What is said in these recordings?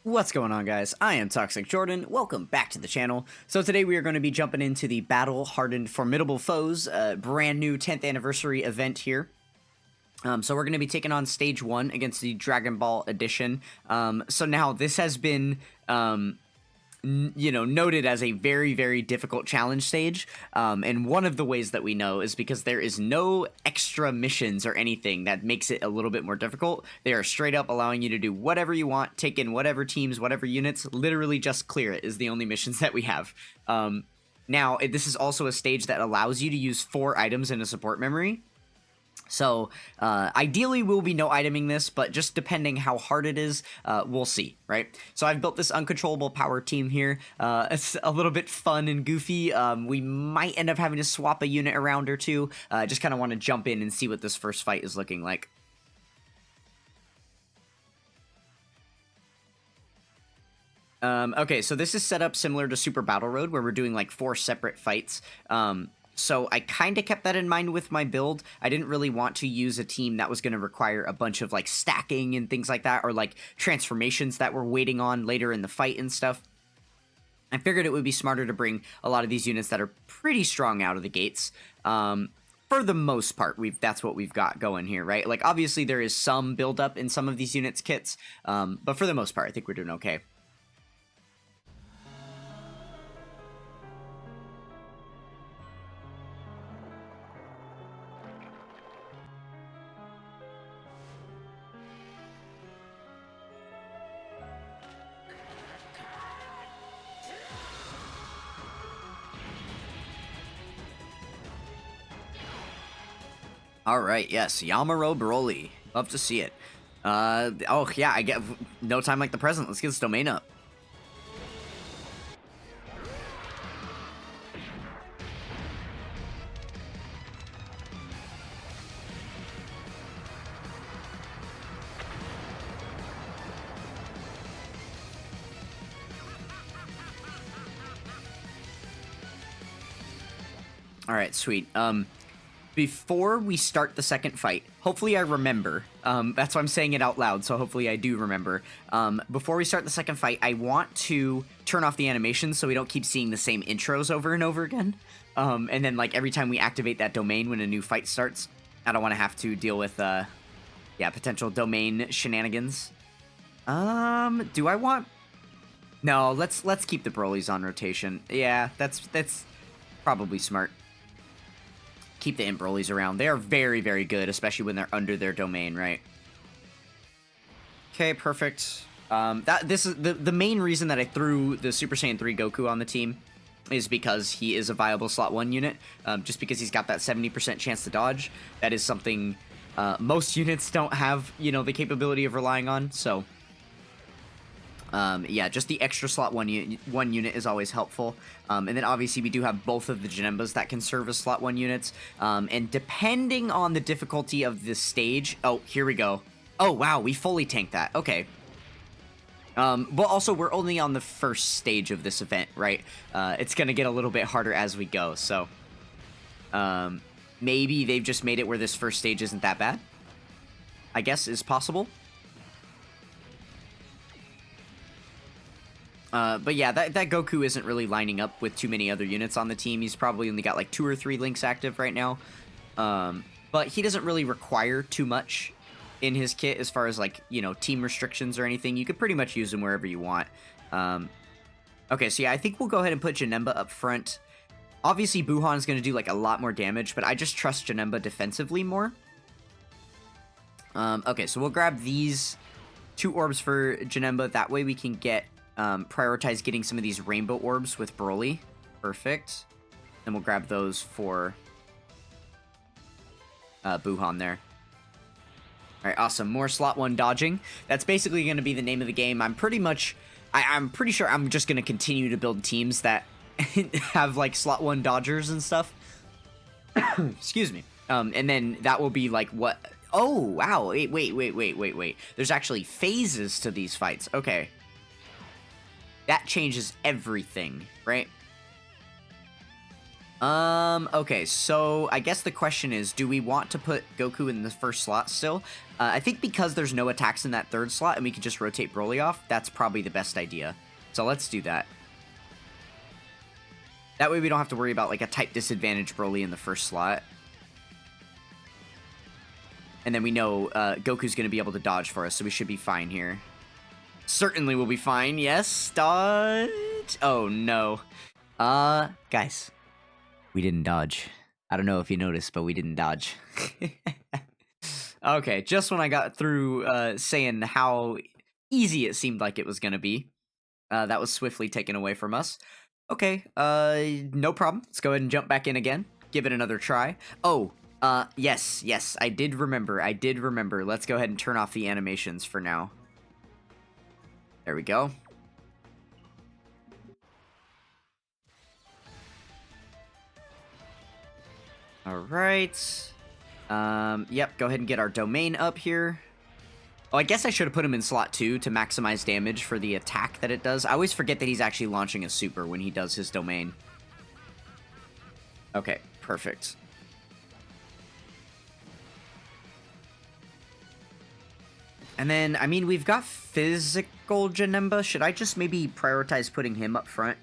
What's going on, guys? I am Toxic Jordan. Welcome back to the channel. So today we are going to be jumping into the Battle Hardened Formidable Foes, brand new 10th anniversary event here. So we're going to be taking on Stage 1 against the Dragon Ball Edition. So now this has been, noted as a very, very difficult challenge stage. And one of the ways that we know is because there is no extra missions or anything that makes it a little bit more difficult. They are straight up allowing you to do whatever you want, take in whatever teams, whatever units, literally just clear it is the only missions that we have. Now, this is also a stage that allows you to use 4 items in a support memory. So, ideally we'll be no iteming this, but just depending how hard it is, we'll see, right? So I've built this uncontrollable power team here. It's a little bit fun and goofy. We might end up having to swap a unit around or two. Just kind of want to jump in and see what this first fight is looking like. Okay, so this is set up similar to Super Battle Road, where we're doing like 4 separate fights. So I kind of kept that in mind with my build. I didn't really want to use a team that was going to require a bunch of like stacking and things like that, or like transformations that we're waiting on later in the fight and stuff. I figured it would be smarter to bring a lot of these units that are pretty strong out of the gates. For the most part, that's what we've got going here, right? Like obviously there is some buildup in some of these units' kits, but for the most part, I think we're doing okay. All right, yes, Yamaro Broly. Love to see it. Oh yeah, I get no time like the present. Let's get this domain up. All right, sweet. Before we start the second fight, hopefully I remember, that's why I'm saying it out loud, so hopefully I do remember. Before we start the second fight, I want to turn off the animations so we don't keep seeing the same intros over and over again. And then, like, every time we activate that domain when a new fight starts, I don't want to have to deal with, potential domain shenanigans. Do I want... No, let's keep the Broly's on rotation. Yeah, that's probably smart. Keep the Imp Broly's around. They are very, very good, especially when they're under their domain, right? Okay, perfect. This is the main reason that I threw the Super Saiyan 3 Goku on the team is because he is a viable slot 1 unit. Just because he's got that 70% chance to dodge. That is something most units don't have, the capability of relying on. So, yeah, just the extra slot 1 unit is always helpful. And then obviously we do have both of the Janembas that can serve as slot 1 units. And depending on the difficulty of this stage... Oh, here we go. Oh, wow, we fully tanked that. Okay. But also, we're only on the first stage of this event, right? It's going to get a little bit harder as we go, so... maybe they've just made it where this first stage isn't that bad. I guess is possible. But yeah, that Goku isn't really lining up with too many other units on the team. He's probably only got like 2 or 3 links active right now. But he doesn't really require too much in his kit as far as like, team restrictions or anything. You could pretty much use him wherever you want. Okay, so yeah, I think we'll go ahead and put Janemba up front. Obviously, Buhan is going to do like a lot more damage, but I just trust Janemba defensively more. Okay, so we'll grab these 2 orbs for Janemba. That way we can get... prioritize getting some of these rainbow orbs with Broly. Perfect. Then we'll grab those for Buhan there. Alright, awesome. More slot 1 dodging. That's basically going to be the name of the game. I'm pretty sure I'm just going to continue to build teams that have like slot 1 dodgers and stuff. Excuse me. And then that will be like what... Oh, wow. Wait. There's actually phases to these fights. Okay. That changes everything, right? Okay, so I guess the question is, do we want to put Goku in the first slot still? I think because there's no attacks in that third slot and we can just rotate Broly off, that's probably the best idea. So let's do that. That way we don't have to worry about like a type disadvantage Broly in the first slot. And then we know Goku's going to be able to dodge for us, so we should be fine here. Certainly we'll be fine, yes, dodge. Oh no. Guys. We didn't dodge. I don't know if you noticed, but we didn't dodge. Okay, just when I got through saying how easy it seemed like it was going to be, that was swiftly taken away from us. Okay, no problem. Let's go ahead and jump back in again. Give it another try. Oh, yes, I did remember. Let's go ahead and turn off the animations for now. There we go. Alright. Yep, go ahead and get our domain up here. Oh, I guess I should have put him in slot 2 to maximize damage for the attack that it does. I always forget that he's actually launching a super when he does his domain. Okay, perfect. And then, I mean, we've got physical Janemba. Should I just maybe prioritize putting him up front?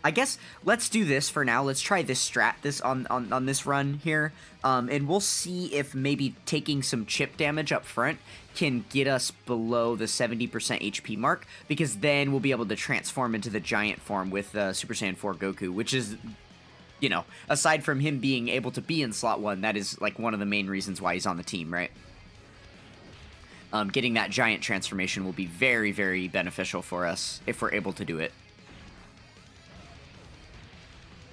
I guess let's do this for now. Let's try this strat on this run here. And we'll see if maybe taking some chip damage up front can get us below the 70% HP mark, because then we'll be able to transform into the giant form with Super Saiyan 4 Goku, which is, you know, aside from him being able to be in slot 1, that is like one of the main reasons why he's on the team, right? Getting that giant transformation will be very, very beneficial for us if we're able to do it.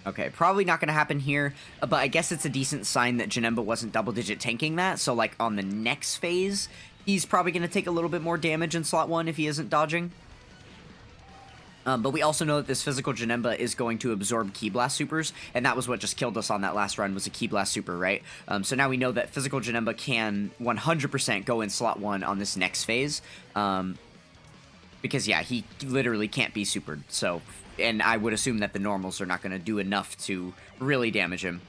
Okay, probably not going to happen here, but I guess it's a decent sign that Janemba wasn't double-digit tanking that, so like on the next phase, he's probably going to take a little bit more damage in slot 1 if he isn't dodging. But we also know that this physical Janemba is going to absorb Ki Blast supers, and that was what just killed us on that last run, was a Ki Blast super, right? So now we know that physical Janemba can 100% go in slot 1 on this next phase, because yeah, he literally can't be supered, so... And I would assume that the normals are not going to do enough to really damage him.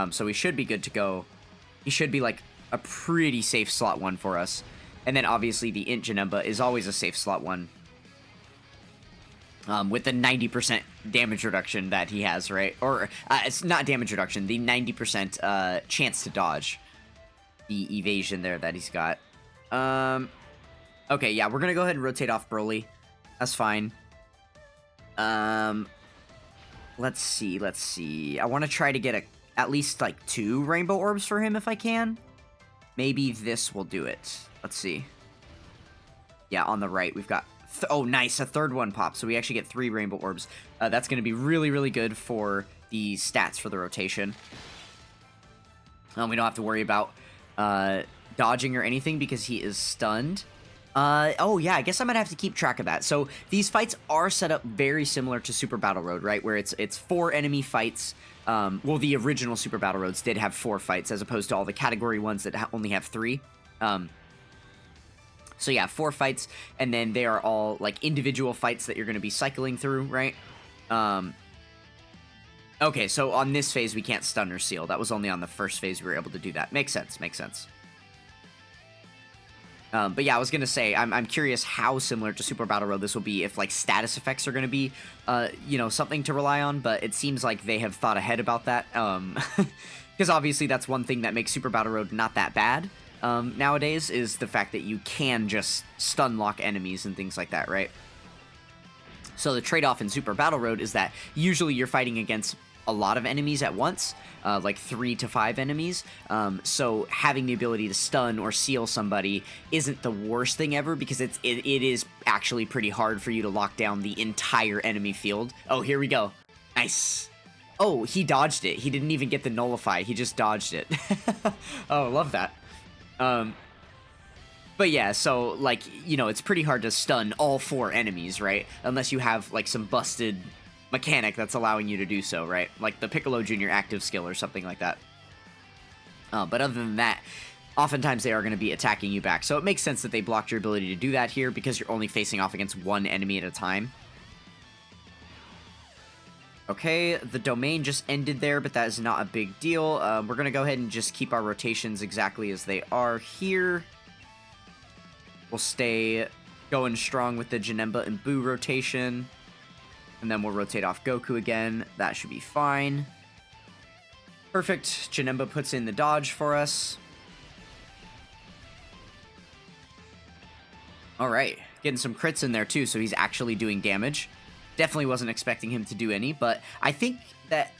So we should be good to go. He should be like a pretty safe slot 1 for us. And then obviously the Int Janemba is always a safe slot 1. With the 90% damage reduction that he has, right? Or, it's not damage reduction, the 90% chance to dodge. The evasion there that he's got. Okay, yeah, we're going to go ahead and rotate off Broly. That's fine. Let's see. I want to try to get at least like 2 rainbow orbs for him if I can. Maybe this will do it. Let's see. Yeah, on the right, we've got... oh, nice, a third one pop, so we actually get 3 rainbow orbs. That's going to be really, really good for the stats for the rotation. We don't have to worry about dodging or anything because he is stunned. Oh yeah, I guess I'm gonna have to keep track of that. So these fights are set up very similar to Super Battle Road, right? Where it's 4 enemy fights. Well, the original Super Battle Roads did have 4 fights, as opposed to all the category ones that only have 3. So yeah, 4 fights, and then they are all like individual fights that you're gonna be cycling through, right? Okay, so on this phase we can't stun or seal. That was only on the first phase we were able to do that. Makes sense. But yeah, I was going to say, I'm curious how similar to Super Battle Road this will be if, like, status effects are going to be, you know, something to rely on, but it seems like they have thought ahead about that, because obviously that's one thing that makes Super Battle Road not that bad, nowadays, is the fact that you can just stun lock enemies and things like that, right? So the trade-off in Super Battle Road is that usually you're fighting against a lot of enemies at once, like 3 to 5 enemies, so having the ability to stun or seal somebody isn't the worst thing ever, because it is actually pretty hard for you to lock down the entire enemy field. Oh, here we go. Nice. Oh, he dodged it. He didn't even get the nullify. He just dodged it. Oh, love that. But yeah, so, like, you know, it's pretty hard to stun all 4 enemies, right? Unless you have, like, some busted mechanic that's allowing you to do so, right? Like the Piccolo Jr. active skill or something like that. But other than that, oftentimes they are going to be attacking you back. So it makes sense that they blocked your ability to do that here, because you're only facing off against 1 enemy at a time. Okay, the domain just ended there, but that is not a big deal. We're going to go ahead and just keep our rotations exactly as they are here. We'll stay going strong with the Janemba and Boo rotation. And then we'll rotate off Goku again. That should be fine. Perfect. Janemba puts in the dodge for us. Alright, getting some crits in there too, so he's actually doing damage. Definitely wasn't expecting him to do any, but I think that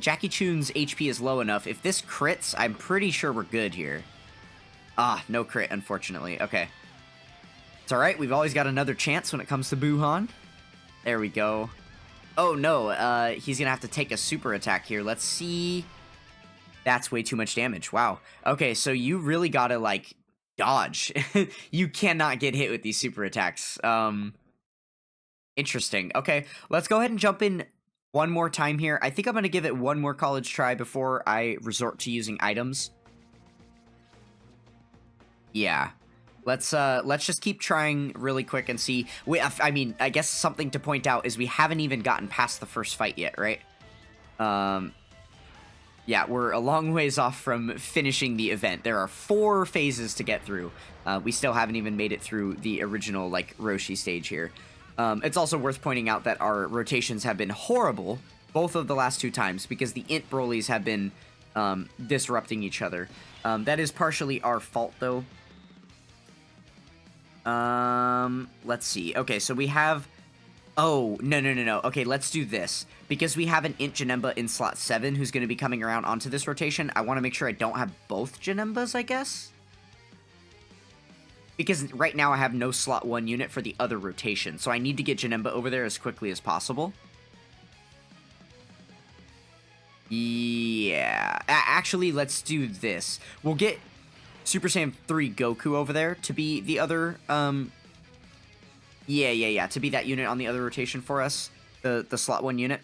Jackie Chun's HP is low enough. If this crits, I'm pretty sure we're good here. Ah, no crit, unfortunately. Okay. It's alright, we've always got another chance when it comes to Buhan. There we go. Oh no, he's gonna have to take a super attack here. Let's see. That's way too much damage. Wow. Okay, so you really gotta, like, dodge. You cannot get hit with these super attacks. Interesting. Okay, let's go ahead and jump in one more time here. I think I'm going to give it one more college try before I resort to using items. Yeah. Let's just keep trying really quick and see. I mean, I guess something to point out is we haven't even gotten past the first fight yet, right? Yeah, we're a long ways off from finishing the event. There are 4 phases to get through. We still haven't even made it through the original, like, Roshi stage here. It's also worth pointing out that our rotations have been horrible both of the last 2 times because the Int Brolys have been disrupting each other. That is partially our fault, though. Let's see. Okay, so we have... Oh, no. Okay, let's do this. Because we have an Int Janemba in slot 7 who's going to be coming around onto this rotation, I want to make sure I don't have both Janembas, I guess? Because right now I have no slot 1 unit for the other rotation, so I need to get Janemba over there as quickly as possible. Yeah. Actually, let's do this. We'll get Super Saiyan 3 Goku over there to be the other, Yeah, to be that unit on the other rotation for us. The slot 1 unit.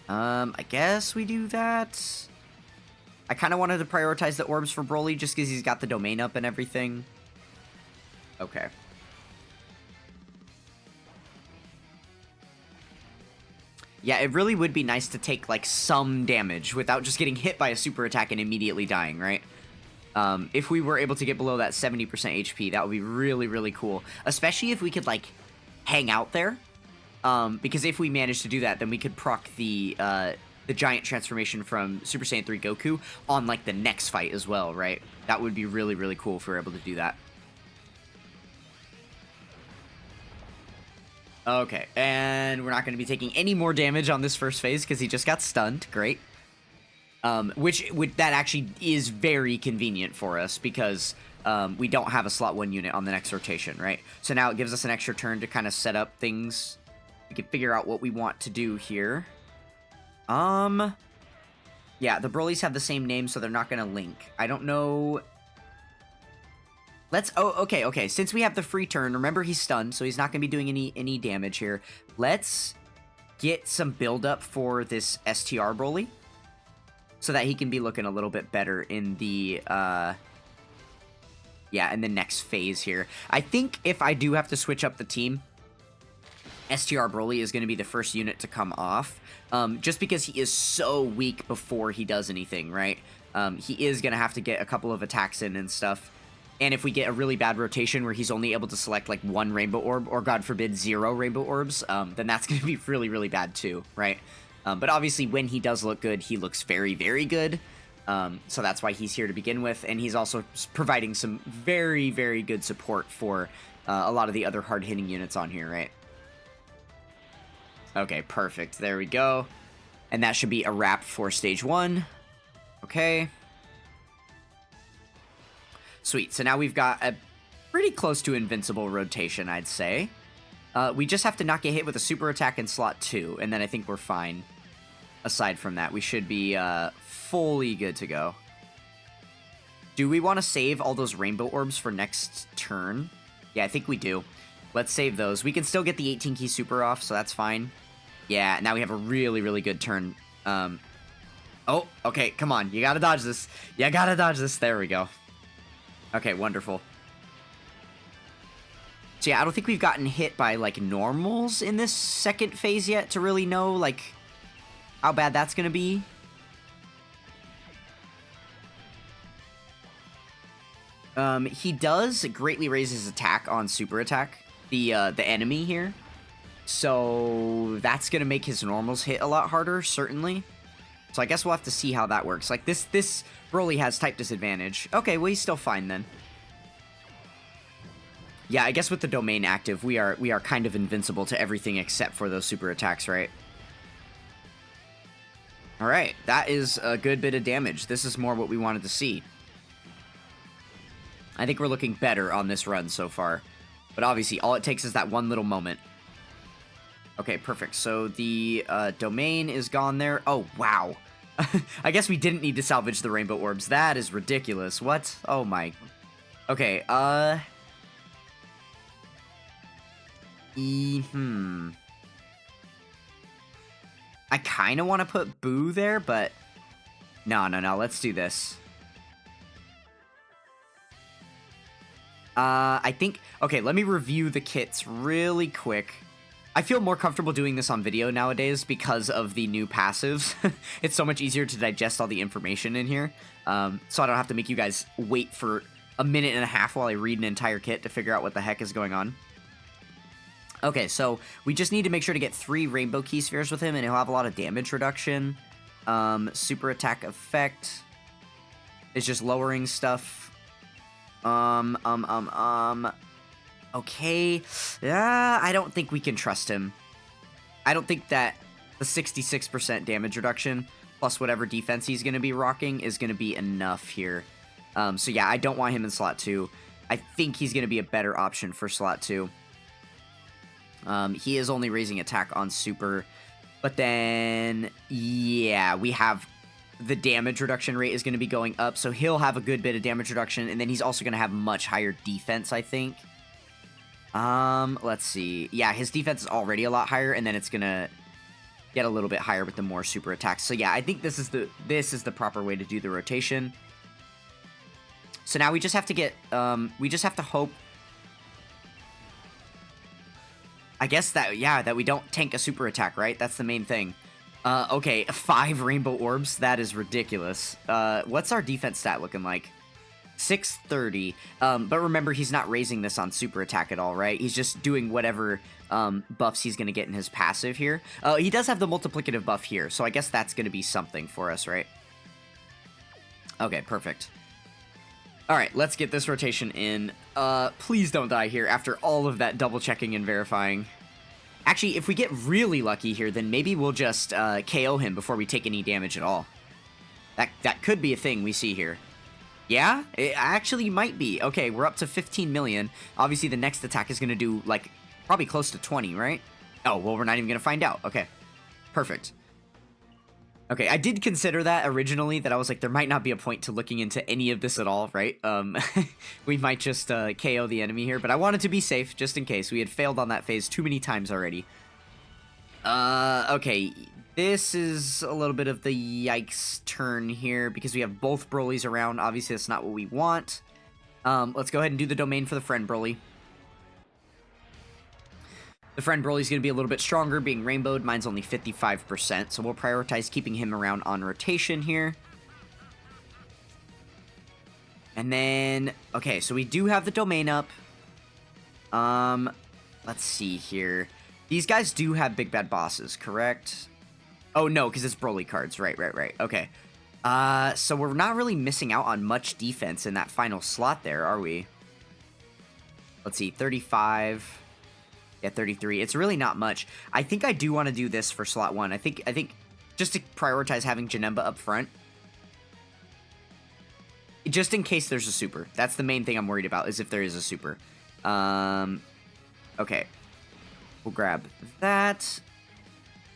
I guess we do that. I kind of wanted to prioritize the orbs for Broly just because he's got the domain up and everything. Okay. Yeah, it really would be nice to take, like, some damage without just getting hit by a super attack and immediately dying, right? If we were able to get below that 70% HP, that would be really, really cool. Especially if we could, like, hang out there. Because if we manage to do that, then we could proc the giant transformation from Super Saiyan 3 Goku on, like, the next fight as well, right? That would be really, really cool if we were able to do that. Okay, and we're not going to be taking any more damage on this first phase because he just got stunned. Great. That actually is very convenient for us because we don't have a slot 1 unit on the next rotation, right? So now it gives us an extra turn to kind of set up things. We can figure out what we want to do here. Yeah, the Brolys have the same name, so they're not going to link. I don't know. Okay. Since we have the free turn, remember he's stunned, so he's not going to be doing any damage here. Let's get some build-up for this STR Broly so that he can be looking a little bit better in the, in the next phase here. I think if I do have to switch up the team, STR Broly is going to be the first unit to come off, just because he is so weak before he does anything, right? He is going to have to get a couple of attacks in and stuff. And if we get a really bad rotation where he's only able to select, like, 1 Rainbow Orb, or God forbid, 0 Rainbow Orbs, then that's going to be really, really bad too, right? But obviously, when he does look good, he looks very, very good. So that's why he's here to begin with, and he's also providing some very, very good support for a lot of the other hard-hitting units on here, right? Okay, perfect. There we go. And that should be a wrap for Stage 1. Okay. Sweet, so now we've got a pretty close to invincible rotation, I'd say. We just have to not get hit with a super attack in slot 2, and then I think we're fine. Aside from that, we should be fully good to go. Do we want to save all those Rainbow Orbs for next turn? Yeah, I think we do. Let's save those. We can still get the 18 key super off, so that's fine. Yeah, now we have a really, really good turn. Oh, okay, come on. You gotta dodge this. You gotta dodge this. There we go. Okay, wonderful. So yeah, I don't think we've gotten hit by, like, normals in this second phase yet to really know, like, how bad that's gonna be. He does greatly raise his attack on super attack, the enemy here. So that's gonna make his normals hit a lot harder, certainly. So I guess we'll have to see how that works. Like, this Broly has type disadvantage. Okay, well, he's still fine then. Yeah, I guess with the domain active, we are kind of invincible to everything except for those super attacks, right? Alright, that is a good bit of damage. This is more what we wanted to see. I think we're looking better on this run so far. But obviously, all it takes is that one little moment. Okay, perfect. So the domain is gone there. Oh, wow. I guess we didn't need to salvage the rainbow orbs. That is ridiculous. What? Oh my. Okay, I kind of want to put Boo there, but no, let's do this. I think, okay, let me review the kits really quick. I feel more comfortable doing this on video nowadays because of the new passives. It's so much easier to digest all the information in here, so I don't have to make you guys wait for a minute and a half while I read an entire kit to figure out what the heck is going on. Okay, so we just need to make sure to get 3 rainbow key spheres with him, and he'll have a lot of damage reduction. Super attack effect is just lowering stuff. Okay, I don't think we can trust him. I don't think that the 66% damage reduction plus whatever defense he's going to be rocking is going to be enough here. So yeah, I don't want him in slot 2. I think he's going to be a better option for slot 2. He is only raising attack on super, but then, yeah, we have the damage reduction rate is going to be going up, so he'll have a good bit of damage reduction, and then he's also going to have much higher defense, I think. Let's see. Yeah, his defense is already a lot higher, and then it's gonna get a little bit higher with the more super attacks. So yeah, I think this is the proper way to do the rotation. So now we just have to get, we just have to hope, I guess that, yeah, that we don't tank a super attack, right? That's the main thing. Okay, 5 rainbow orbs, that is ridiculous. What's our defense stat looking like? 630, but remember, he's not raising this on super attack at all, right? He's just doing whatever buffs he's going to get in his passive here. He does have the multiplicative buff here, so I guess that's going to be something for us, right? Okay, perfect. Alright, let's get this rotation in. Please don't die here after all of that double checking and verifying. Actually, if we get really lucky here, then maybe we'll just KO him before we take any damage at all. That could be a thing we see here. Yeah, it actually might be. Okay, we're up to 15 million. Obviously, the next attack is going to do, like, probably close to 20, right? Oh, well, we're not even going to find out. Okay, perfect. Okay, I did consider that originally, that I was like, there might not be a point to looking into any of this at all, right? We might just KO the enemy here, but I wanted to be safe, just in case. We had failed on that phase too many times already. Okay, this is a little bit of the yikes turn here, because we have both Brolys around. Obviously, that's not what we want. Let's go ahead and do the domain for the friend Broly. The friend Broly's going to be a little bit stronger, being rainbowed. Mine's only 55%, so we'll prioritize keeping him around on rotation here. And then, okay, so we do have the domain up. Let's see here. These guys do have big bad bosses, correct? Oh, no, because it's Broly cards. Right. Okay. So we're not really missing out on much defense in that final slot there, are we? Let's see, 35... Yeah, 33. It's really not much. I think I do want to do this for slot 1. I think just to prioritize having Janemba up front. Just in case there's a super. That's the main thing I'm worried about, is if there is a super. Okay. We'll grab that.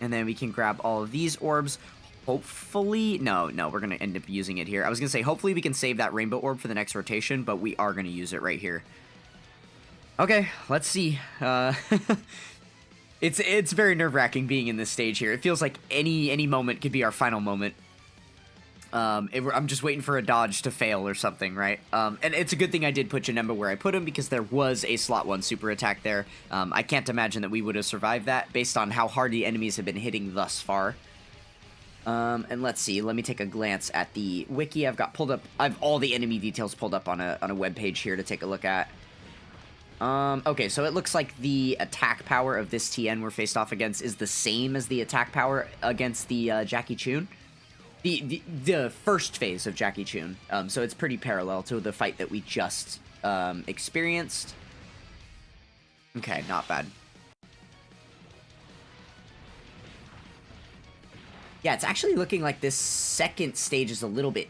And then we can grab all of these orbs. Hopefully... No, we're going to end up using it here. I was going to say, hopefully we can save that rainbow orb for the next rotation, but we are going to use it right here. Okay, let's see. It's very nerve-wracking being in this stage here. It feels like any moment could be our final moment. I'm just waiting for a dodge to fail or something, right? And it's a good thing I did put Janemba where I put him, because there was a slot 1 super attack there. I can't imagine that we would have survived that based on how hard the enemies have been hitting thus far. And let's see, let me take a glance at the wiki I've got pulled up. I have all the enemy details pulled up on a web page here to take a look at. Okay, so it looks like the attack power of this TN we're faced off against is the same as the attack power against the Jackie Chun. The first phase of Jackie Chun. So it's pretty parallel to the fight that we just experienced. Okay, not bad. Yeah, it's actually looking like this second stage is a little bit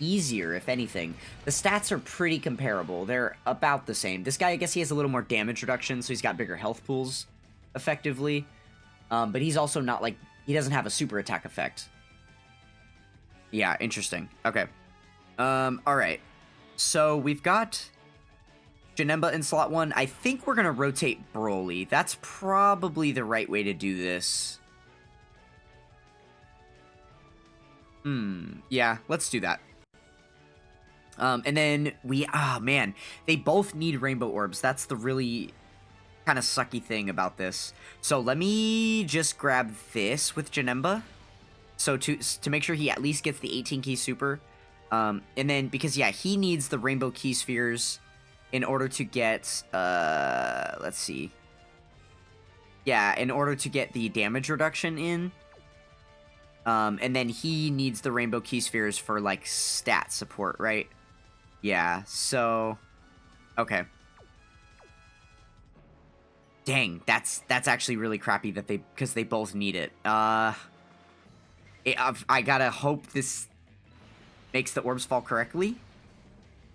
easier, if anything. The stats are pretty comparable. They're about the same. This guy, I guess he has a little more damage reduction, so he's got bigger health pools, effectively. But he's also not, like, he doesn't have a super attack effect. Yeah, interesting. Okay. Alright. So, we've got Janemba in slot 1. I think we're gonna rotate Broly. That's probably the right way to do this. Yeah, let's do that. And then man, they both need rainbow orbs. That's the really kind of sucky thing about this. So let me just grab this with Janemba. So to make sure he at least gets the 18 key super. And then, because, yeah, he needs the rainbow key spheres in order to get, let's see. Yeah, in order to get the damage reduction in. And then he needs the rainbow key spheres for, like, stat support, right? Yeah, so... Okay. Dang, that's actually really crappy that because they both need it. I gotta hope this makes the orbs fall correctly.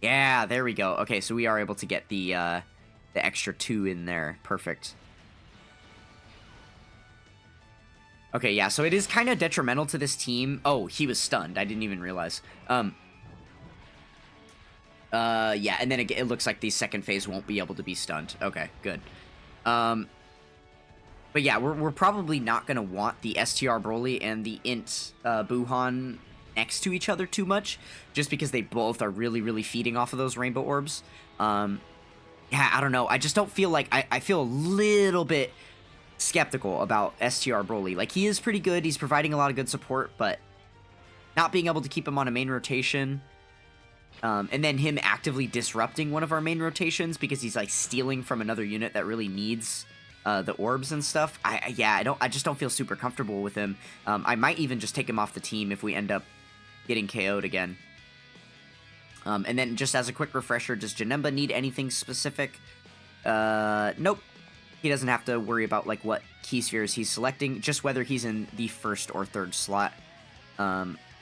Yeah, there we go. Okay, so we are able to get the extra 2 in there. Perfect. Okay, yeah, so it is kind of detrimental to this team. Oh, he was stunned. I didn't even realize. Yeah, and then it looks like the second phase won't be able to be stunned. Okay, good. But yeah, we're probably not going to want the STR Broly and the Int Buhan next to each other too much, just because they both are really, really feeding off of those rainbow orbs. Yeah, I don't know. I just don't feel like... I feel a little bit skeptical about STR Broly. Like, he is pretty good. He's providing a lot of good support, but not being able to keep him on a main rotation... and then him actively disrupting one of our main rotations because he's, like, stealing from another unit that really needs the orbs and stuff. I just don't feel super comfortable with him. I might even just take him off the team if we end up getting KO'd again. And then just as a quick refresher, does Janemba need anything specific? Nope. He doesn't have to worry about, like, what key spheres he's selecting, just whether he's in the first or third slot.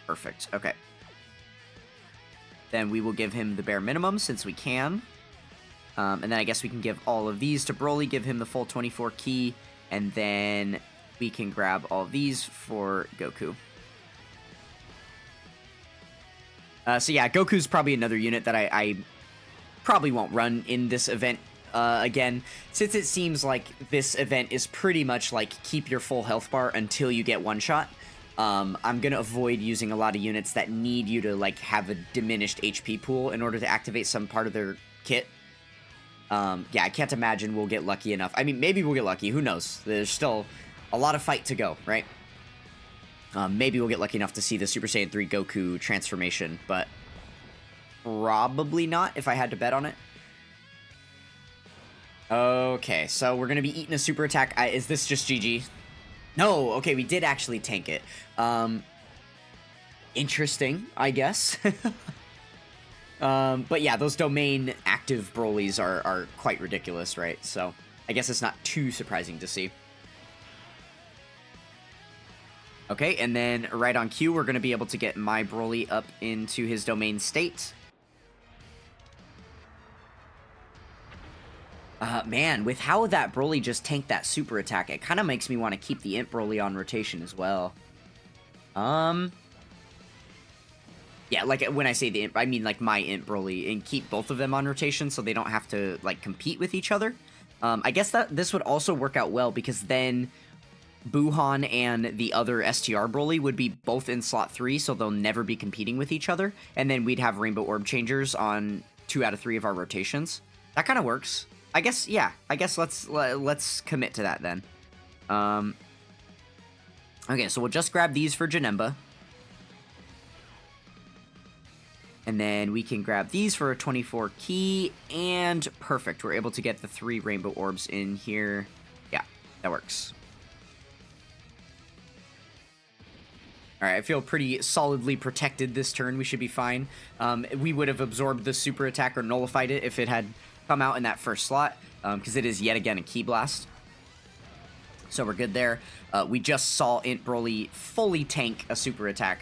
Perfect. Okay. Then we will give him the bare minimum, since we can. And then I guess we can give all of these to Broly, give him the full 24 key, and then we can grab all of these for Goku. So yeah, Goku's probably another unit that I probably won't run in this event again, since it seems like this event is pretty much like keep your full health bar until you get one shot. I'm gonna avoid using a lot of units that need you to, like, have a diminished HP pool in order to activate some part of their kit. Yeah, I can't imagine we'll get lucky enough. I mean, maybe we'll get lucky, who knows? There's still a lot of fight to go, right? Maybe we'll get lucky enough to see the Super Saiyan 3 Goku transformation, but probably not if I had to bet on it. Okay, so we're gonna be eating a super attack. Is this just GG? No, okay, we did actually tank it. Interesting, I guess. But yeah, those domain active Brolys are quite ridiculous, right? So I guess it's not too surprising to see. Okay, and then right on cue, we're going to be able to get my Broly up into his domain state. Man, with how that Broly just tanked that super attack, it kind of makes me want to keep the Int Broly on rotation as well. Yeah, like, when I say the Int, I mean, like, my Int Broly, and keep both of them on rotation so they don't have to, like, compete with each other. I guess that this would also work out well, because then Buhan and the other STR Broly would be both in slot 3, so they'll never be competing with each other. And then we'd have Rainbow Orb Changers on 2 out of 3 of our rotations. That kind of works. I guess, yeah. I guess let's commit to that then. Okay, so we'll just grab these for Janemba. And then we can grab these for a 24 key, and perfect. We're able to get the 3 Rainbow Orbs in here. Yeah, that works. Alright, I feel pretty solidly protected this turn. We should be fine. We would have absorbed the super attack or nullified it if it had come out in that first slot, because it is yet again a Ki Blast. So we're good there. We just saw Int Broly fully tank a super attack.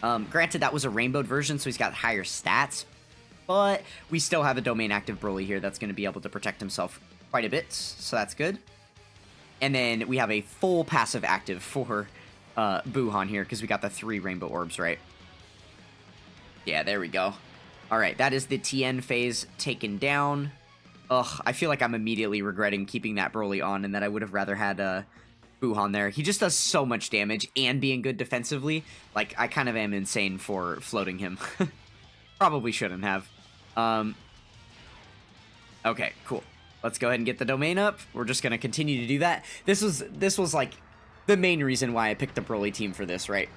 Granted, that was a rainbowed version, so he's got higher stats, but we still have a domain active Broly here that's going to be able to protect himself quite a bit, so that's good. And then we have a full passive active for Buhan here, because we got the 3 Rainbow Orbs, right? Yeah, there we go. Alright, that is the TN phase taken down. Ugh, I feel like I'm immediately regretting keeping that Broly on, and that I would have rather had Buhan there. He just does so much damage, and being good defensively. Like, I kind of am insane for floating him. Probably shouldn't have. Okay, cool. Let's go ahead and get the domain up. We're just going to continue to do that. This was like the main reason why I picked the Broly team for this, right?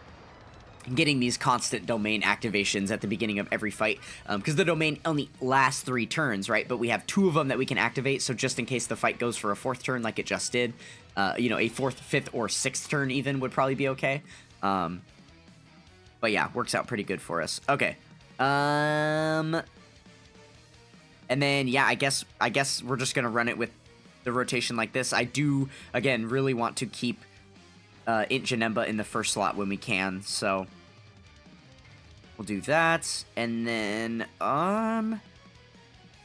Getting these constant domain activations at the beginning of every fight, because the domain only lasts 3 turns, right? But we have 2 of them that we can activate, so just in case the fight goes for a 4th turn like it just did, you know, a 4th, 5th, or 6th turn even would probably be okay. But yeah, works out pretty good for us. Okay. And then, yeah, I guess we're just gonna run it with the rotation like this. I do, again, really want to keep Int Janemba in the first slot when we can, so we'll do that. And then, I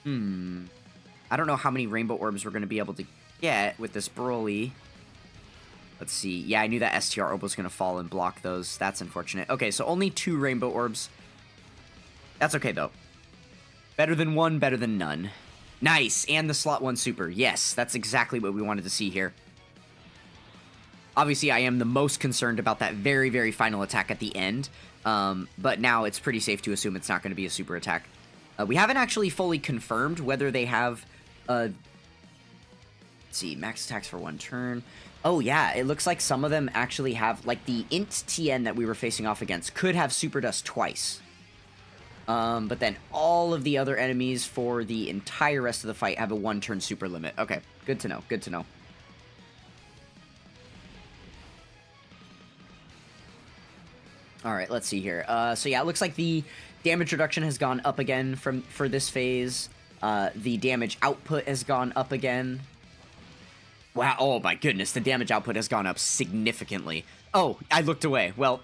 don't know how many Rainbow Orbs we're going to be able to get with this Broly. Let's see. Yeah, I knew that STR Orb was going to fall and block those. That's unfortunate. Okay, so only 2 Rainbow Orbs. That's okay, though. Better than 1, better than none. Nice, and the slot 1 super. Yes, that's exactly what we wanted to see here. Obviously, I am the most concerned about that very, very final attack at the end, but now it's pretty safe to assume it's not going to be a super attack. We haven't actually fully confirmed whether they have, let's see, max attacks for 1 turn. Oh yeah, it looks like some of them actually have, like the Int TN that we were facing off against could have Super Dust twice. But then all of the other enemies for the entire rest of the fight have a 1-turn super limit. Okay, good to know, good to know. Alright, let's see here. So yeah, it looks like the damage reduction has gone up again for this phase. The damage output has gone up again. Wow, oh my goodness, the damage output has gone up significantly. Oh, I looked away. Well,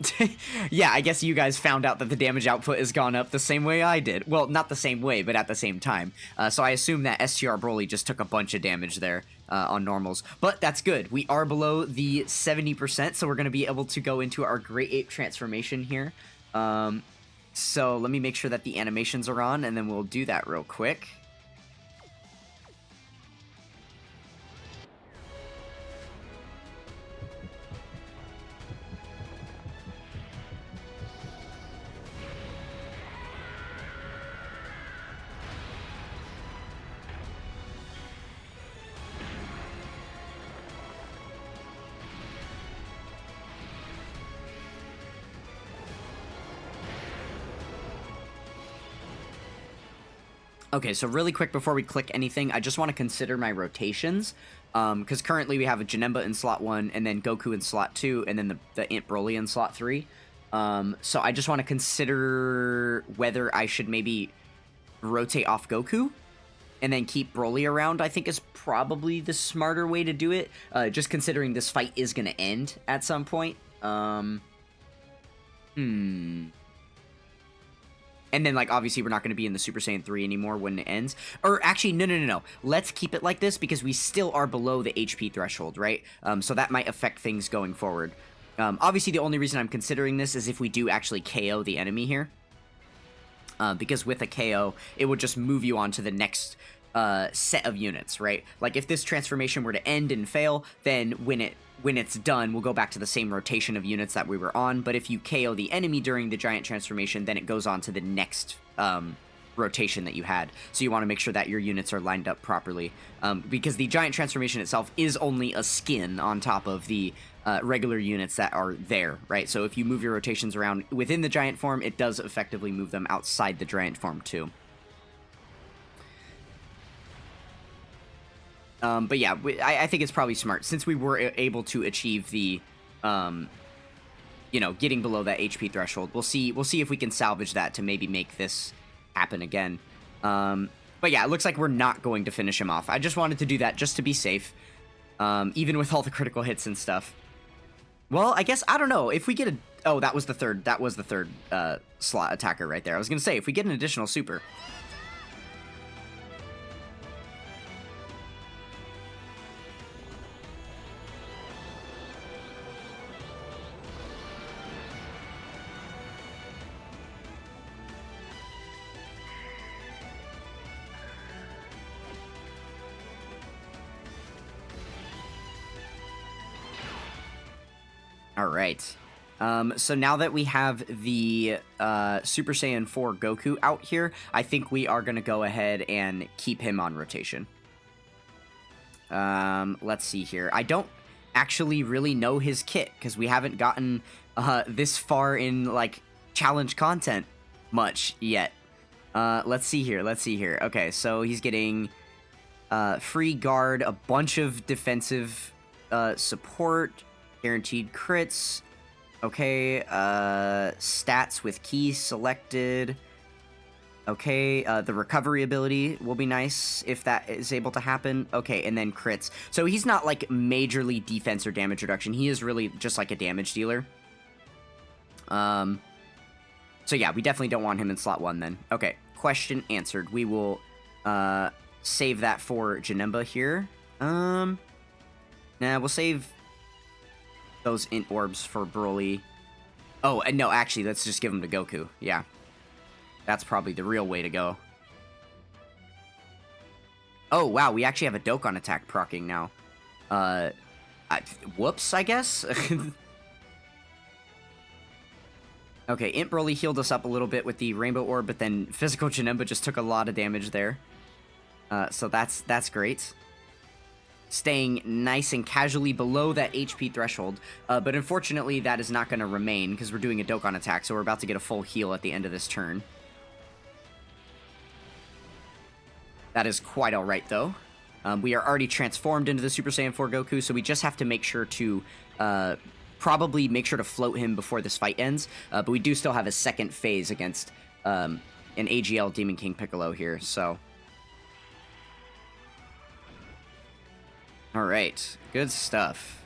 yeah, I guess you guys found out that the damage output has gone up the same way I did. Well, not the same way, but at the same time. So I assume that STR Broly just took a bunch of damage there on normals. But that's good. We are below the 70%, so we're going to be able to go into our Great Ape transformation here. So let me make sure that the animations are on, and then we'll do that real quick. Okay, so really quick before we click anything, I just want to consider my rotations, because currently we have a Janemba in slot 1, and then Goku in slot 2, and then the Int Broly in slot 3. So I just want to consider whether I should maybe rotate off Goku, and then keep Broly around, I think is probably the smarter way to do it, just considering this fight is going to end at some point. And then, like, obviously we're not going to be in the Super Saiyan 3 anymore when it ends. Or, actually, no. Let's keep it like this because we still are below the HP threshold, right? So that might affect things going forward. Obviously, the only reason I'm considering this is if we do actually KO the enemy here. Because with a KO, it would just move you on to the next set of units, right? Like if this transformation were to end and fail, then when it's done, we'll go back to the same rotation of units that we were on. But if you KO the enemy during the giant transformation, then it goes on to the next rotation that you had. So you want to make sure that your units are lined up properly, because the giant transformation itself is only a skin on top of the regular units that are there, right? So if you move your rotations around within the giant form, it does effectively move them outside the giant form too. But yeah, I think it's probably smart, since we were able to achieve the, you know, getting below that HP threshold. We'll see if we can salvage that to maybe make this happen again. But yeah, it looks like we're not going to finish him off. I just wanted to do that just to be safe, even with all the critical hits and stuff. Well, I guess, I don't know, if we get a... Oh, that was the third slot attacker right there. I was going to say, if we get an additional super... All right. So now that we have the Super Saiyan 4 Goku out here, I think we are going to go ahead and keep him on rotation. Let's see here. I don't actually really know his kit, because we haven't gotten this far in, like, challenge content much yet. Let's see here. Okay, so he's getting free guard, a bunch of defensive support, guaranteed crits. Okay, stats with keys selected. Okay, the recovery ability will be nice if that is able to happen. Okay, and then crits. So he's not like majorly defense or damage reduction. He is really just like a damage dealer. So yeah, we definitely don't want him in slot 1 then. Okay, question answered. We will save that for Janemba here. Nah, we'll save those int orbs for Broly. Oh, and no, actually, let's just give them to Goku. Yeah. That's probably the real way to go. Oh, wow, we actually have a Dokkan attack proccing now. Whoops, I guess? Okay, Int Broly healed us up a little bit with the Rainbow Orb, but then Physical Janemba just took a lot of damage there. So that's great. Staying nice and casually below that HP threshold. But unfortunately, that is not going to remain, because we're doing a Dokkan attack, so we're about to get a full heal at the end of this turn. That is quite alright, though. We are already transformed into the Super Saiyan 4 Goku, so we just have to make sure to... probably make sure to float him before this fight ends. But we do still have a second phase against an AGL Demon King Piccolo here, so... Alright, good stuff.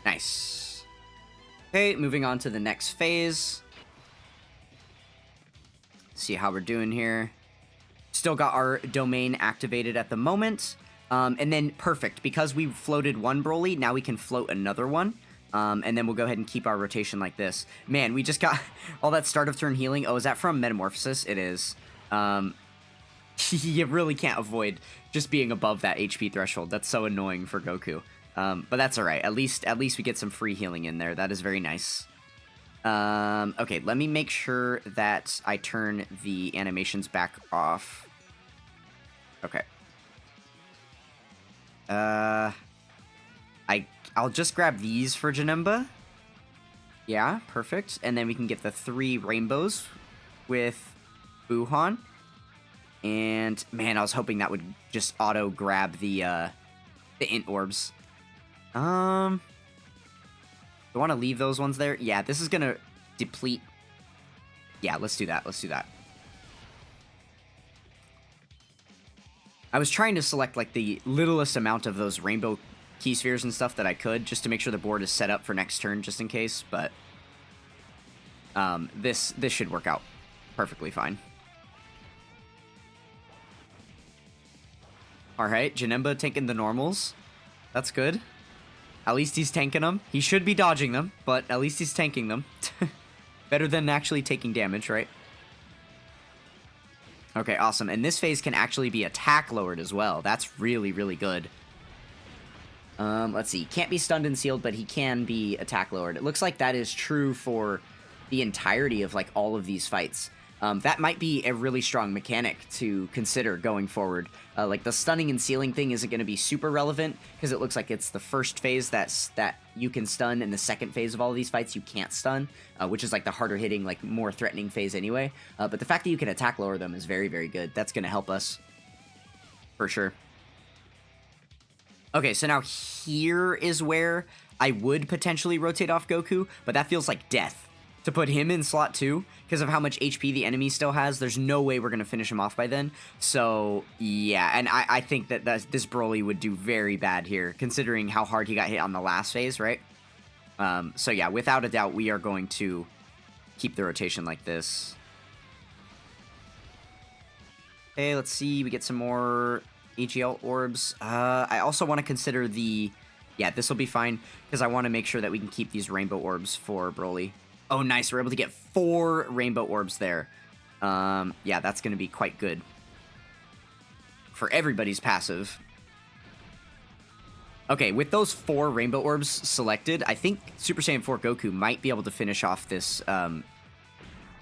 Nice. Okay, moving on to the next phase. See how we're doing here. Still got our domain activated at the moment. And then, perfect, because we floated one Broly, now we can float another one. And then we'll go ahead and keep our rotation like this. Man, we just got all that start of turn healing. Oh, is that from Metamorphosis? It is. You really can't avoid just being above that HP threshold. That's so annoying for Goku. But that's alright. At least we get some free healing in there. That is very nice. Okay, let me make sure that I turn the animations back off. Okay. I'll just grab these for Janemba. Yeah, perfect. And then we can get the 3 rainbows with Buhan. And, man, I was hoping that would just auto-grab the int orbs. Do I want to leave those ones there? Yeah, this is going to deplete. Yeah, let's do that. Let's do that. I was trying to select, like, the littlest amount of those rainbow key spheres and stuff that I could, just to make sure the board is set up for next turn, just in case, but this should work out perfectly fine. Alright, Janemba taking the normals. That's good. At least he's tanking them. He should be dodging them, but at least he's tanking them. Better than actually taking damage, right? Okay, awesome. And this phase can actually be attack lowered as well. That's really, really good. Let's see. Can't be stunned and sealed, but he can be attack lowered. It looks like that is true for the entirety of, like, all of these fights. That might be a really strong mechanic to consider going forward. Like, the stunning and sealing thing isn't going to be super relevant, because it looks like it's the first phase that you can stun, and the second phase of all of these fights you can't stun, which is, like, the harder hitting, like, more threatening phase anyway. But the fact that you can attack lower them is very, very good. That's going to help us, for sure. Okay, so now here is where I would potentially rotate off Goku, but that feels like death. To put him in slot 2, because of how much HP the enemy still has, there's no way we're going to finish him off by then. So, yeah, and I think that this Broly would do very bad here, considering how hard he got hit on the last phase, right? So, yeah, without a doubt, we are going to keep the rotation like this. Okay, let's see. We get some more AGL orbs. I also want to consider the... Yeah, this will be fine, because I want to make sure that we can keep these rainbow orbs for Broly. Oh, nice. We're able to get 4 rainbow orbs there. Yeah, that's going to be quite good for everybody's passive. Okay, with those 4 rainbow orbs selected, I think Super Saiyan 4 Goku might be able to finish off this,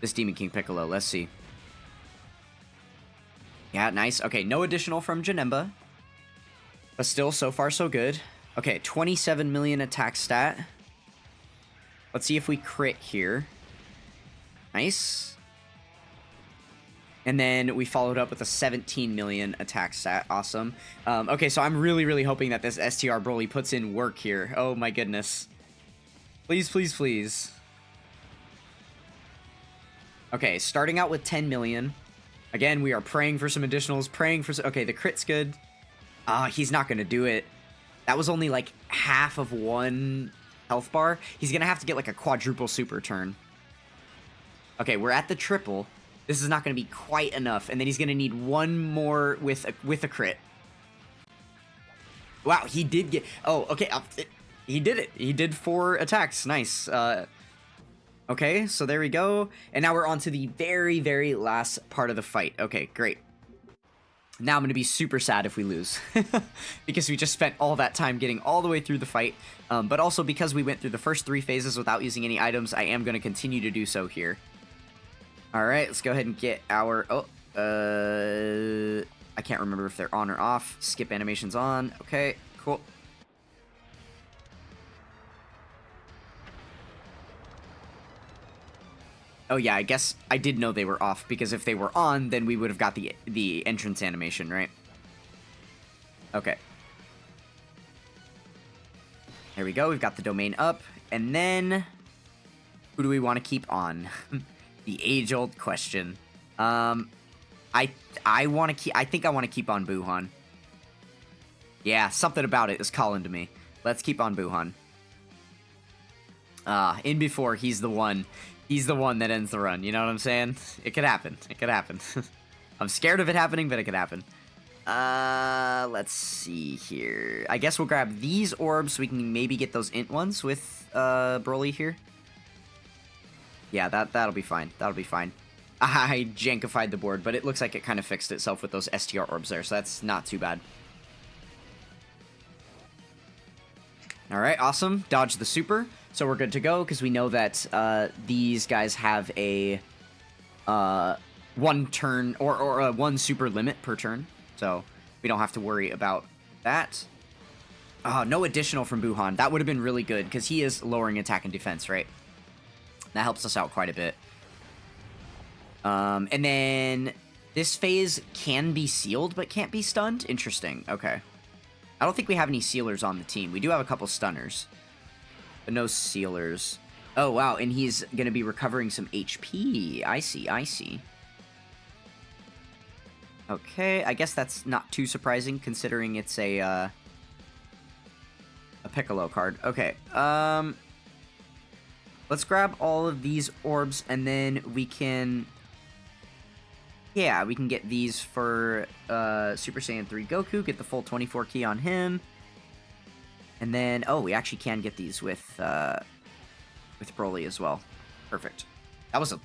this Demon King Piccolo. Let's see. Yeah, nice. Okay, no additional from Janemba. But still, so far, so good. Okay, 27 million attack stat. Let's see if we crit here. Nice. And then we followed up with a 17 million attack stat. Awesome. Okay, so I'm really, really hoping that this STR Broly puts in work here. Oh my goodness. Please, please, please. Okay, starting out with 10 million. Again, we are praying for some additionals, praying for... Okay, the crit's good. He's not going to do it. That was only like half of one health bar. He's going to have to get like a quadruple super turn. Okay, we're at the triple. This is not going to be quite enough. And then he's going to need one more with a crit. Wow, he did get... Oh, okay. He did it. He did 4 attacks. Nice. Okay, so there we go. And now we're on to the very, very last part of the fight. Okay, great. Now I'm going to be super sad if we lose. Because we just spent all that time getting all the way through the fight. But also because we went through the first 3 phases without using any items, I am going to continue to do so here. Alright, let's go ahead and get our... Oh, I can't remember if they're on or off. Skip animations on. Okay, cool. Oh yeah, I guess I did know they were off, because if they were on, then we would have got the entrance animation, right? Okay. There we go, we've got the domain up, and then... Who do we want to keep on? The age-old question. I think I want to keep on Buhan. Yeah, something about it is calling to me. Let's keep on Buhan. In before, he's the one. He's the one that ends the run, you know what I'm saying? It could happen. It could happen. I'm scared of it happening, but it could happen. Let's see here. I guess we'll grab these orbs so we can maybe get those int ones with, Broly here. Yeah, that'll be fine. That'll be fine. I jankified the board, but it looks like it kind of fixed itself with those STR orbs there, so that's not too bad. Alright, awesome. Dodge the super. So we're good to go, because we know that these guys have a 1 turn, or a 1 super limit per turn. So we don't have to worry about that. No additional from Buhan. That would have been really good, because he is lowering attack and defense, right? That helps us out quite a bit. And then this phase can be sealed, but can't be stunned? Interesting. Okay. I don't think we have any sealers on the team. We do have a couple stunners, but no sealers. Oh, wow, and he's going to be recovering some HP. I see, I see. Okay, I guess that's not too surprising, considering it's a Piccolo card. Okay, let's grab all of these orbs, and then we can... Yeah, we can get these for Super Saiyan 3 Goku, get the full 24 key on him. And then, oh, we actually can get these with Broly as well. Perfect. That was a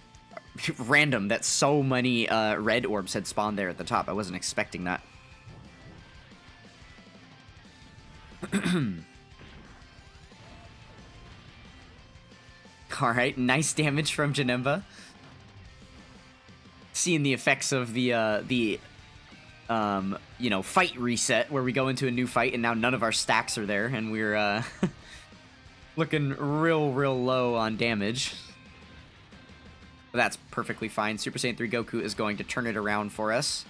random that so many red orbs had spawned there at the top. I wasn't expecting that. Alright, nice damage from Janemba. Seeing the effects of the you know, fight reset, where we go into a new fight and now none of our stacks are there, and we're looking real low on damage. But that's perfectly fine. Super Saiyan 3 Goku is going to turn it around for us.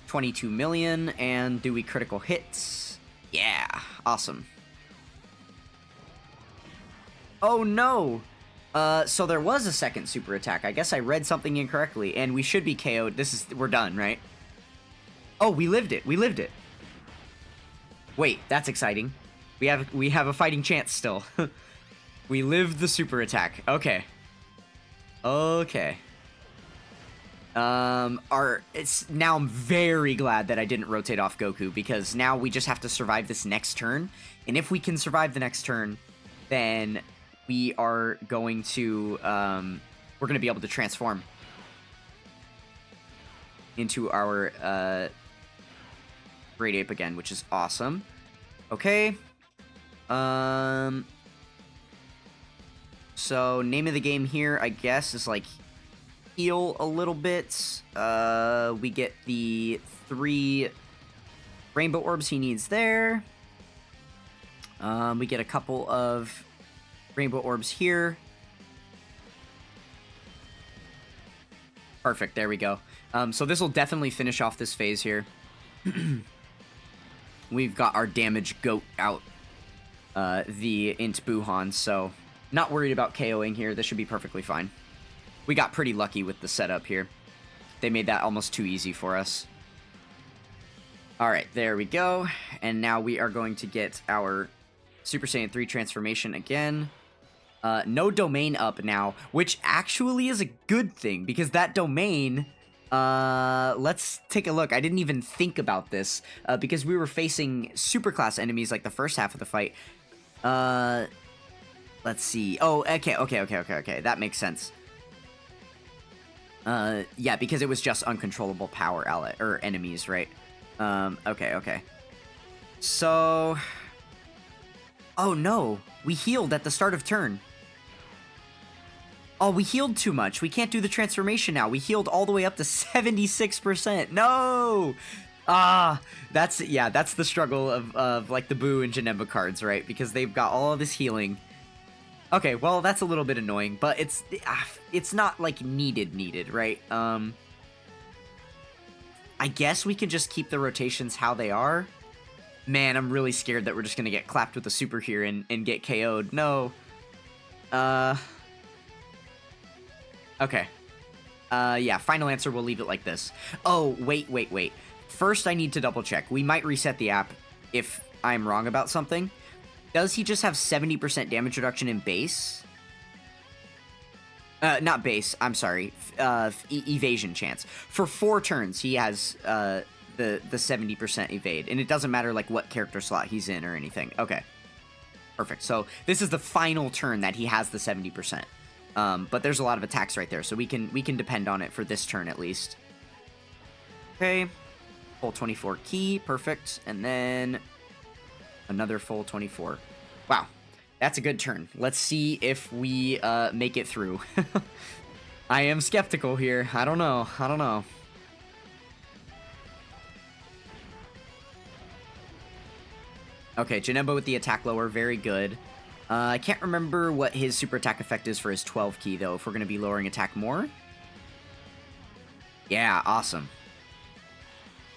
22 million, and do we critical hits? Yeah, awesome. Oh no! So there was a second super attack. I guess I read something incorrectly, and we should be KO'd. We're done, right? Oh, we lived it. We lived it. Wait, that's exciting. We have a fighting chance still. We lived the super attack. Okay. Okay. It's now I'm very glad that I didn't rotate off Goku, because now we just have to survive this next turn. And if we can survive the next turn, then we are going to we're going to be able to transform into our Great Ape again, which is awesome. Okay. So name of the game here, I guess, is like heal a little bit. We get the 3 rainbow orbs he needs there. We get a couple of rainbow orbs here. Perfect, there we go. So this will definitely finish off this phase here. We've got our damage goat out, the Int Buhan, so not worried about KOing here. This should be perfectly fine. We got pretty lucky with the setup here. They made that almost too easy for us. Alright, there we go. And now we are going to get our Super Saiyan 3 transformation again. No domain up now, which actually is a good thing, because that domain... let's take a look. I didn't even think about this, because we were facing superclass enemies like the first half of the fight. Let's see. Oh, okay. That makes sense. Yeah, because it was just uncontrollable power enemies, right? Okay. So... Oh, no. We healed at the start of turn. Oh, we healed too much. We can't do the transformation now. We healed all the way up to 76%. No! That's the struggle of like the Boo and Janemba cards, right? Because they've got all of this healing. Okay, well, that's a little bit annoying, but it's not like needed, right? I guess we can just keep the rotations how they are. Man, I'm really scared that we're just gonna get clapped with a super here and get KO'd. No. Okay. Yeah, final answer, we'll leave it like this. Oh, wait. First, I need to double check. We might reset the app if I'm wrong about something. Does he just have 70% damage reduction in base? Not base, I'm sorry. Evasion chance. For 4 turns, he has the 70% evade. And it doesn't matter like what character slot he's in or anything. Okay. Perfect. So this is the final turn that he has the 70%. But there's a lot of attacks right there, so we can depend on it for this turn at least. Okay. Full 24 key. Perfect. And then... another full 24. Wow, that's a good turn. Let's see if we make it through. I am skeptical here. I don't know. Okay, Janemba with the attack lower. Very good. I can't remember what his super attack effect is for his 12 key, though, if we're going to be lowering attack more. Yeah, awesome.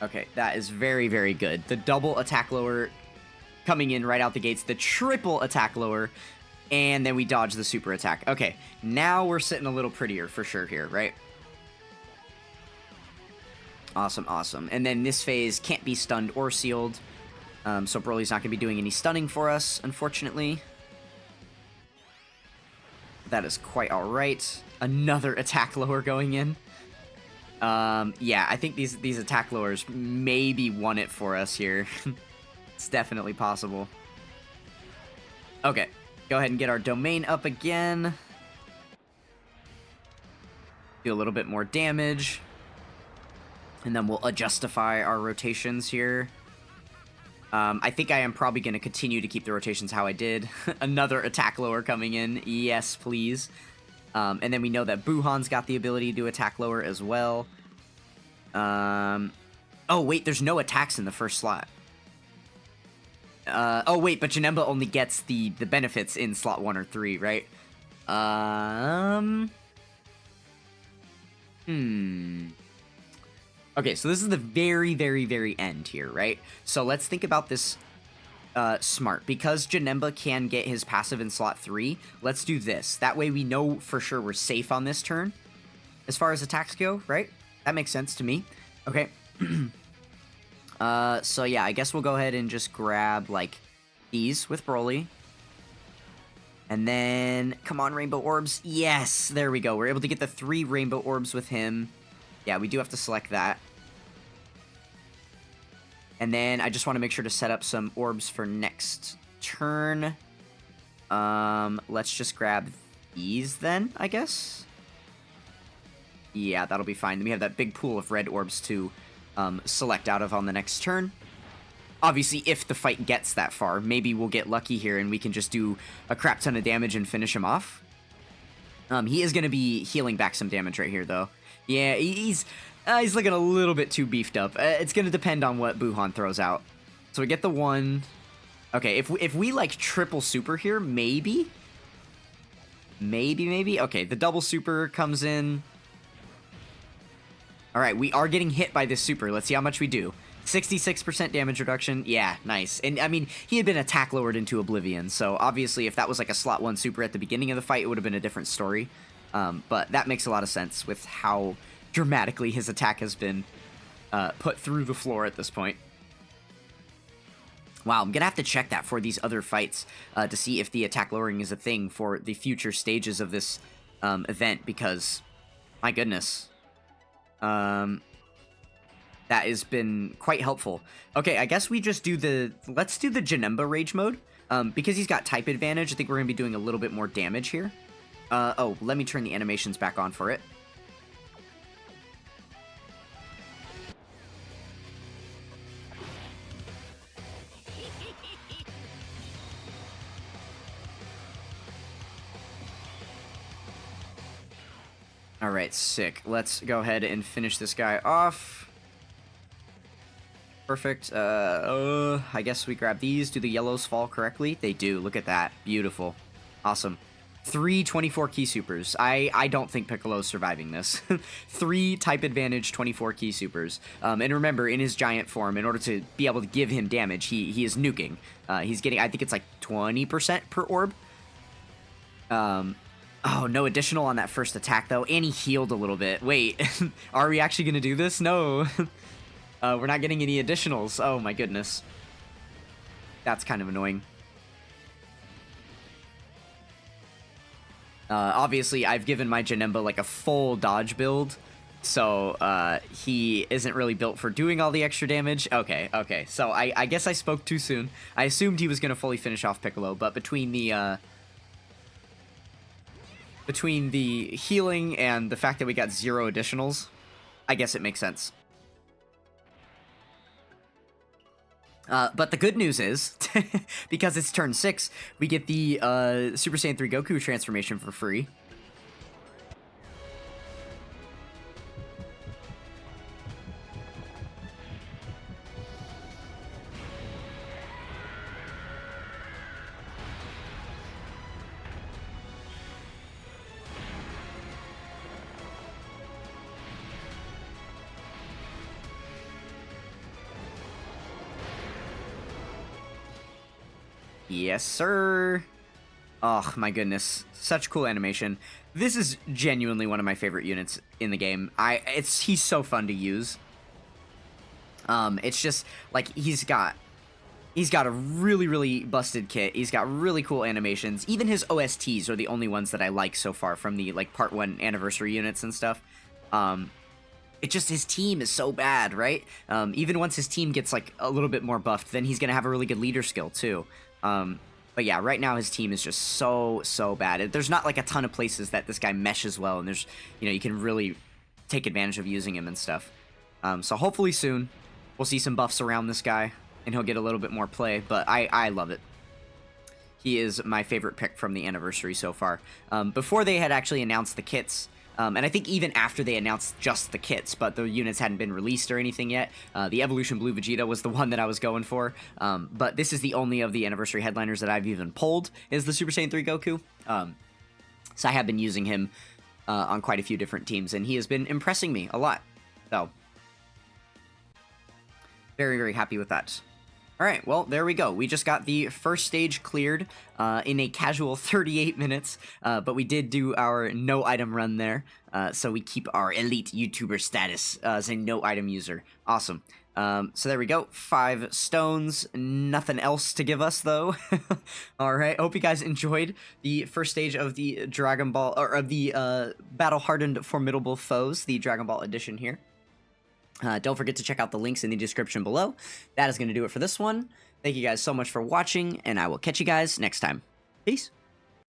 Okay, that is very, very good. The double attack lower... coming in right out the gates, the triple attack lower, and then we dodge the super attack. Okay, now we're sitting a little prettier for sure here, right? Awesome. And then this phase can't be stunned or sealed, so Broly's not going to be doing any stunning for us, unfortunately. That is quite alright. Another attack lower going in. Yeah, I think these attack lowers maybe won it for us here. It's definitely possible. Okay, go ahead and get our domain up again. Do a little bit more damage. And then we'll adjustify our rotations here. I think I am probably going to continue to keep the rotations how I did. Another attack lower coming in. Yes, please. And then we know that Buhan's got the ability to attack lower as well. Oh, wait, there's no attacks in the first slot. Oh, wait, but Janemba only gets the benefits in slot 1 or 3, right? Okay, so this is the very, very, very end here, right? So let's think about this smart. Because Janemba can get his passive in slot 3, let's do this. That way we know for sure we're safe on this turn as far as attacks go, right? That makes sense to me. Okay. So yeah, I guess we'll go ahead and just grab, like, these with Broly. And then, come on, Rainbow Orbs. Yes, there we go. We're able to get the 3 Rainbow Orbs with him. Yeah, we do have to select that. And then I just want to make sure to set up some orbs for next turn. Let's just grab these then, I guess. Yeah, that'll be fine. Then we have that big pool of red orbs to select out of on the next turn. Obviously, if the fight gets that far, maybe we'll get lucky here and we can just do a crap ton of damage and finish him off. He is going to be healing back some damage right here, though. Yeah, he's looking a little bit too beefed up. It's going to depend on what Buhan throws out. So we get the 1. Okay, if we like triple super here, maybe. Maybe. Okay, the double super comes in. All right, we are getting hit by this super. Let's see how much we do. 66% damage reduction. Yeah, nice. And, I mean, he had been attack lowered into oblivion, so obviously if that was like a slot 1 super at the beginning of the fight, it would have been a different story. But that makes a lot of sense with how dramatically his attack has been put through the floor at this point. Wow, I'm going to have to check that for these other fights to see if the attack lowering is a thing for the future stages of this event, because, my goodness. That has been quite helpful. Okay, I guess we just do let's do the Janemba Rage mode. Because he's got type advantage, I think we're going to be doing a little bit more damage here. Oh, let me turn the animations back on for it. Alright, sick. Let's go ahead and finish this guy off. Perfect. I guess we grab these. Do the yellows fall correctly? They do. Look at that. Beautiful. Awesome. 3 24 key supers. I don't think Piccolo's surviving this. 3 type advantage 24 key supers. And remember, in his giant form, in order to be able to give him damage, he is nuking. He's getting, I think it's like 20% per orb. Oh, no additional on that first attack, though. And he healed a little bit. Wait, are we actually going to do this? No. We're not getting any additionals. Oh, my goodness. That's kind of annoying. Obviously, I've given my Janemba like a full dodge build, so he isn't really built for doing all the extra damage. Okay. So I guess I spoke too soon. I assumed he was going to fully finish off Piccolo, but between the healing and the fact that we got 0 additionals, I guess it makes sense. But the good news is, because it's turn 6, we get the Super Saiyan 3 Goku transformation for free. Yes, sir. Oh, my goodness. Such cool animation. This is genuinely one of my favorite units in the game. He's so fun to use. It's just, like, he's got a really, really busted kit. He's got really cool animations. Even his OSTs are the only ones that I like so far from the, like, Part 1 anniversary units and stuff. It's just his team is so bad, right? Even once his team gets, like, a little bit more buffed, then he's gonna have a really good leader skill, too. But yeah, right now his team is just so bad. There's not like a ton of places that this guy meshes well, and there's, you know, you can really take advantage of using him and stuff. So hopefully soon we'll see some buffs around this guy, and he'll get a little bit more play, but I love it. He is my favorite pick from the anniversary so far. Before they had actually announced the kits, and I think even after they announced just the kits, but the units hadn't been released or anything yet, the Evolution Blue Vegeta was the one that I was going for. But this is the only of the anniversary headliners that I've even pulled, is the Super Saiyan 3 Goku. So I have been using him on quite a few different teams, and he has been impressing me a lot. So, very happy with that. Alright, well, there we go. We just got the first stage cleared in a casual 38 minutes, but we did do our no-item run there, so we keep our elite YouTuber status as a no-item user. Awesome. So there we go. 5 stones. Nothing else to give us, though. Alright, hope you guys enjoyed the first stage of the Dragon Ball, or of the Battle Hardened Formidable Foes, the Dragon Ball edition here. Don't forget to check out the links in the description below. That is going to do it for this one. Thank you guys so much for watching, and I will catch you guys next time. Peace.